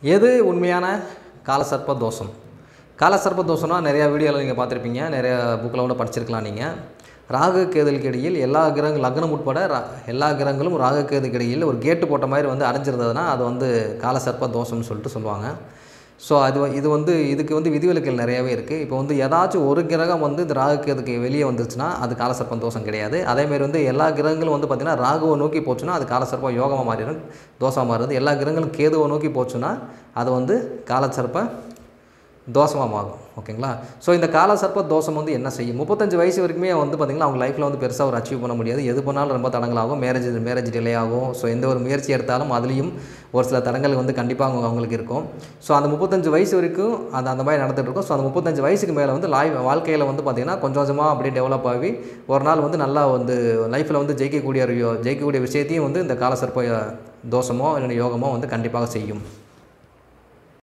எது உண்மையான காலசர்ப்ப தோஷம்? காலசர்ப்ப தோஷம்னா நிறையா வீடியோவில் நீங்கள் பார்த்துருப்பீங்க, நிறைய புக்கில் கூட படிச்சிருக்கலாம். நீங்கள் ராகு கேதுக்கு இடையில் எல்லா கிரகங்கள் லக்னம் உட்பட எல்லா கிரகங்களும் ராகு கேதுக்கு இடையில் ஒரு கேட்டு போட்ட மாதிரி அடைஞ்சிருந்ததுன்னா அது காலசர்ப்ப தோஷம்னு சொல்லிட்டு சொல்லுவாங்க. ஸோ இதுக்கு விதிவிலக்குகள் நிறையாவே இருக்குது. இப்போ ஏதாச்சும் ஒரு கிரகம் இந்த ராகு கேதுக்கு வெளியே வந்துருச்சுன்னா அது காலசர்ப்ப தோஷம் கிடையாது. அதேமாதிரி எல்லா கிரகங்களும் பார்த்திங்கன்னா ராகுவை நோக்கி போச்சுன்னா அது காலசர்ப்ப யோகமாக மாறிடும், தோஷமாக மாறுது. எல்லா கிரகங்களும் கேதுவை நோக்கி போச்சுன்னா அது காலசர்ப்ப தோஷமாக மாறும். ஓகேங்களா? ஸோ இந்த காலசர்ப்ப தோஷம் என்ன செய்யும்? 35 வயசு வரைக்குமே பார்த்திங்கன்னா அவங்க லைஃப்பில் பெருசாக ஒரு அச்சீவ் பண்ண முடியாது. எது பண்ணாலும் ரொம்ப தடங்களாகும், மேரேஜ் டிலே ஆகும். ஸோ எந்த ஒரு முயற்சி எடுத்தாலும் அதுலேயும் ஒரு சில தடங்கள் கண்டிப்பாக அவங்களுக்கு இருக்கும். ஸோ அந்த 35 வயசு வரைக்கும் அந்த மாதிரி நடந்துகிட்டு இருக்கும். ஸோ அந்த 35 வயசுக்கு மேலே வாழ்க்கையில் பார்த்திங்கன்னா கொஞ்சம் கொஞ்சமாக அப்படியே டெவலப் ஆகி ஒரு நாள் நல்லா லைஃப்பில் ஜெயிக்கக்கூடிய விஷயத்தையும் இந்த காலசர்ப்ப தோஷமோ இல்லை யோகமோ கண்டிப்பாக செய்யும்.